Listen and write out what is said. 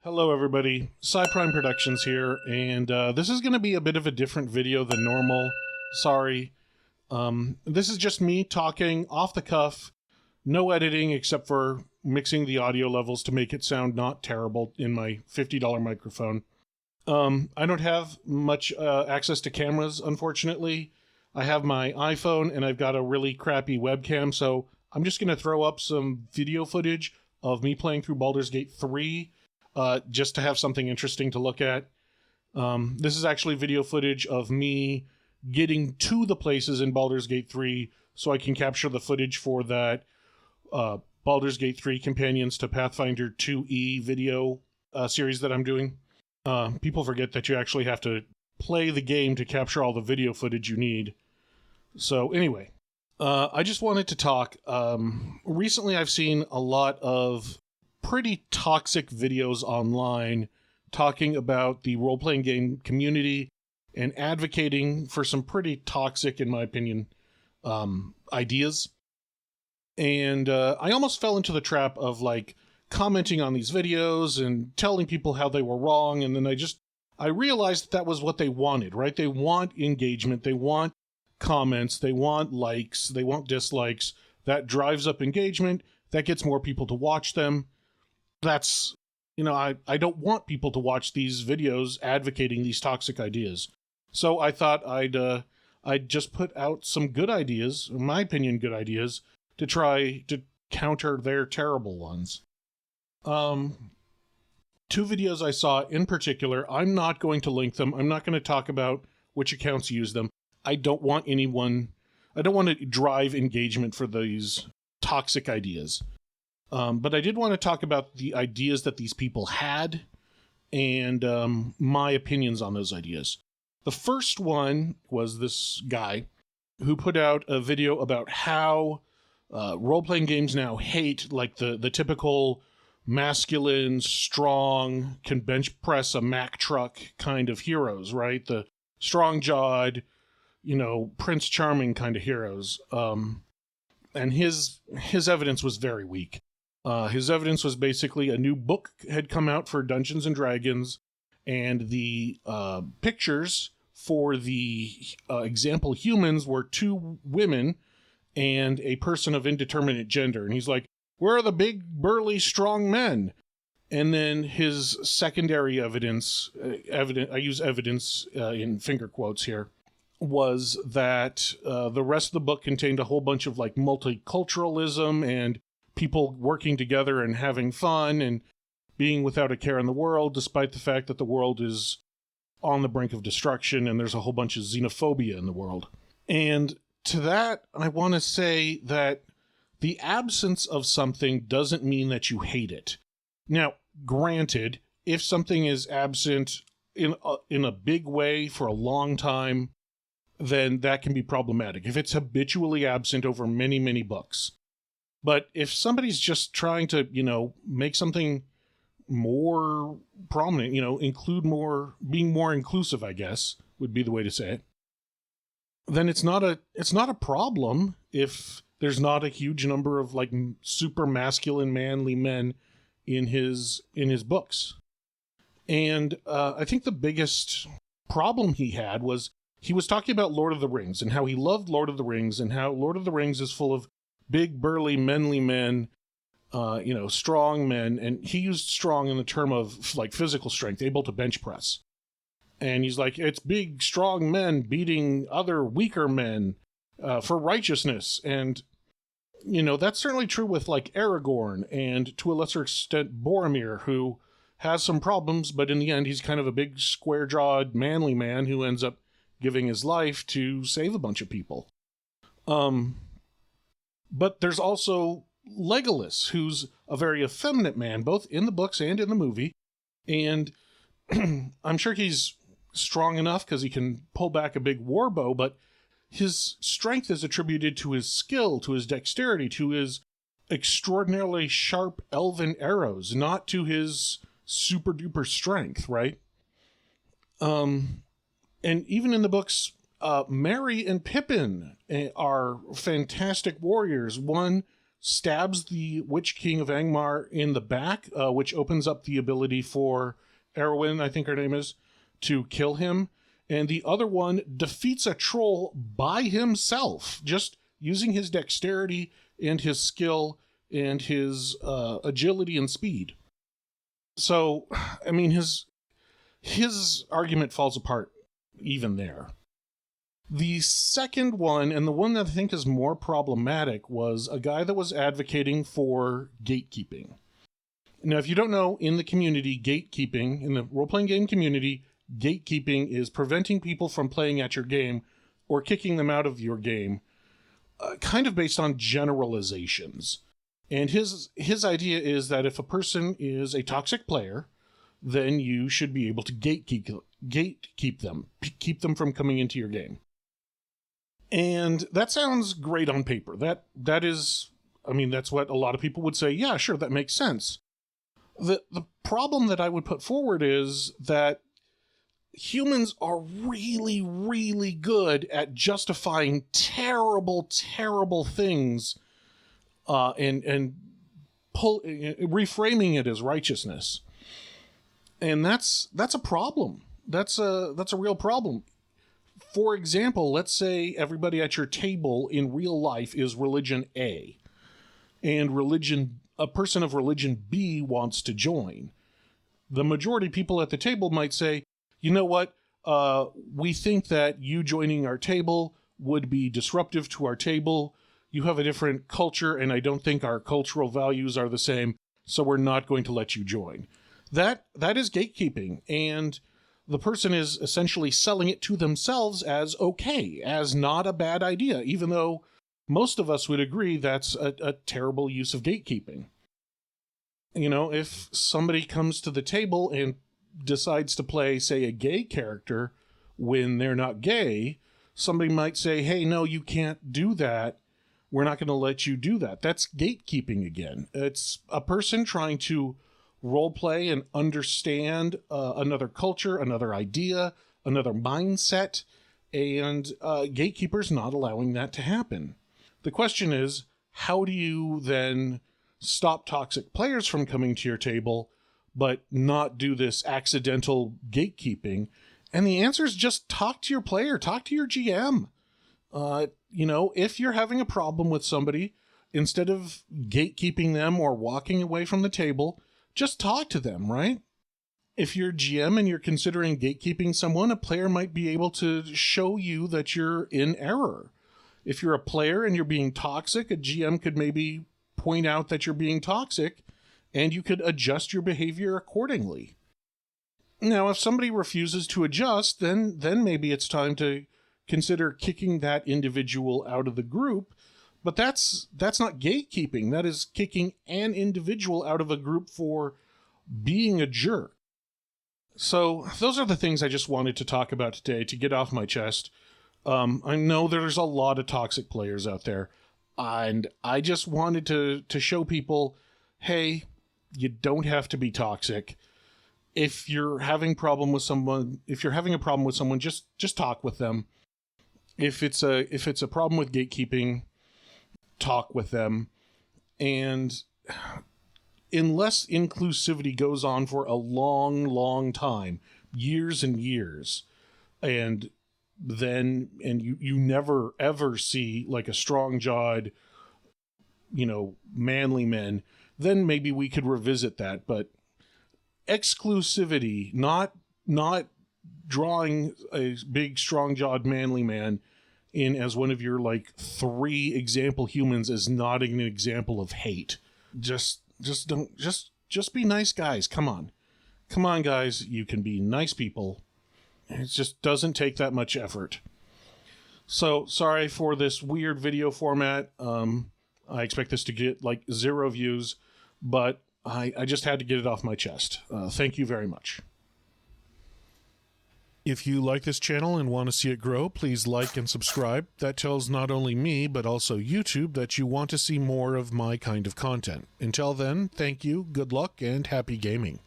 Hello everybody, Prime Productions here, and this is going to be a bit of a different video than normal. Sorry. This is just me talking off the cuff, no editing except for mixing the audio levels to make it sound not terrible in my $50 microphone. I don't have much access to cameras, unfortunately. I have my iPhone and I've got a really crappy webcam, so I'm just going to throw up some video footage of me playing through Baldur's Gate 3. Just to have something interesting to look at. This is actually video footage of me getting to the places in Baldur's Gate 3 so I can capture the footage for that Baldur's Gate 3 Companions to Pathfinder 2E video series that I'm doing. People forget that you actually have to play the game to capture all the video footage you need. So anyway, I just wanted to talk. Recently I've seen a lot of pretty toxic videos online talking about the role-playing game community and advocating for some pretty toxic, in my opinion, ideas. And I almost fell into the trap of like commenting on these videos and telling people how they were wrong. And then I realized that was what they wanted, right? They want engagement. They want comments. They want likes. They want dislikes. That drives up engagement. That gets more people to watch them. That's, I don't want people to watch these videos advocating these toxic ideas. So I thought I'd just put out some good ideas, in my opinion, good ideas, to try to counter their terrible ones. Two videos I saw in particular, I'm not going to link them. I'm not going to talk about which accounts use them. I don't want to drive engagement for these toxic ideas. But I did want to talk about the ideas that these people had and my opinions on those ideas. The first one was this guy who put out a video about how role-playing games now hate like the typical masculine, strong, can bench press a Mack truck kind of heroes, right? The strong-jawed, Prince Charming kind of heroes. And his evidence was very weak. His evidence was basically a new book had come out for Dungeons and Dragons, and the pictures for the example humans were two women and a person of indeterminate gender. And he's like, where are the big, burly, strong men? And then his secondary evidence, I use evidence in finger quotes here, was that the rest of the book contained a whole bunch of like multiculturalism and people working together and having fun and being without a care in the world, despite the fact that the world is on the brink of destruction and there's a whole bunch of xenophobia in the world. And to that, I want to say that the absence of something doesn't mean that you hate it. Now, granted, if something is absent in a big way for a long time, then that can be problematic. If it's habitually absent over many, many books. But if somebody's just trying to, make something more prominent, include more, being more inclusive, I guess, would be the way to say it, then it's not a problem if there's not a huge number of like super masculine, manly men in his books. And I think the biggest problem he had was he was talking about Lord of the Rings and how he loved Lord of the Rings and how Lord of the Rings is full of big, burly, manly men, strong men. And he used strong in the term of like physical strength, able to bench press. And he's like, it's big, strong men beating other weaker men for righteousness. And, that's certainly true with like Aragorn and to a lesser extent Boromir, who has some problems, but in the end, he's kind of a big, square-jawed, manly man who ends up giving his life to save a bunch of people. But there's also Legolas, who's a very effeminate man, both in the books and in the movie. And I'm sure he's strong enough because he can pull back a big war bow, but his strength is attributed to his skill, to his dexterity, to his extraordinarily sharp elven arrows, not to his super-duper strength, right? And even in the books, Merry and Pippin are fantastic warriors. One stabs the Witch King of Angmar in the back, which opens up the ability for Erwin, I think her name is, to kill him. And the other one defeats a troll by himself, just using his dexterity and his skill and his agility and speed. So, I mean, his argument falls apart even there. The second one, and the one that I think is more problematic, was a guy that was advocating for gatekeeping. Now, if you don't know, in the community, gatekeeping, in the role-playing game community, gatekeeping is preventing people from playing at your game or kicking them out of your game, kind of based on generalizations. And his idea is that if a person is a toxic player, then you should be able to gatekeep them, keep them from coming into your game. And that sounds great on paper. That is, I mean, that's what a lot of people would say, yeah, sure, that makes sense. The problem that I would put forward is that humans are really, really good at justifying terrible, terrible things and reframing it as righteousness. And that's a problem. That's a real problem. For example, let's say everybody at your table in real life is religion A, and a person of religion B wants to join. The majority of people at the table might say, you know what, we think that you joining our table would be disruptive to our table. You have a different culture, and I don't think our cultural values are the same, so we're not going to let you join. That is gatekeeping, and the person is essentially selling it to themselves as okay, as not a bad idea, even though most of us would agree that's a terrible use of gatekeeping. You know, if somebody comes to the table and decides to play, say, a gay character when they're not gay, somebody might say, hey, no, you can't do that. We're not going to let you do that. That's gatekeeping again. It's a person trying to role play and understand another culture, another idea, another mindset, and gatekeepers not allowing that to happen. The question is, how do you then stop toxic players from coming to your table, but not do this accidental gatekeeping? And the answer is just talk to your player, talk to your GM. You know, if you're having a problem with somebody, instead of gatekeeping them or walking away from the table, just talk to them, right? If you're GM and you're considering gatekeeping someone, a player might be able to show you that you're in error. If you're a player and you're being toxic, a GM could maybe point out that you're being toxic, and you could adjust your behavior accordingly. Now, if somebody refuses to adjust, then maybe it's time to consider kicking that individual out of the group. But that's not gatekeeping. That is kicking an individual out of a group for being a jerk. So those are the things I just wanted to talk about today to get off my chest. I know there's a lot of toxic players out there, and I just wanted to show people, hey, you don't have to be toxic. If you're having a problem with someone, just talk with them. If it's a problem with gatekeeping, talk with them. And unless inclusivity goes on for a long, long time, years and years, and you never ever see like a strong-jawed, manly men, then maybe we could revisit that. But exclusivity, not drawing a big, strong-jawed, manly man in as one of your 3 example humans is not an example of hate. Just be nice guys. Come on, guys. You can be nice people. It just doesn't take that much effort. So sorry for this weird video format. I expect this to get 0 views, but I just had to get it off my chest. Thank you very much. If you like this channel and want to see it grow, please like and subscribe. That tells not only me, but also YouTube that you want to see more of my kind of content. Until then, thank you, good luck, and happy gaming.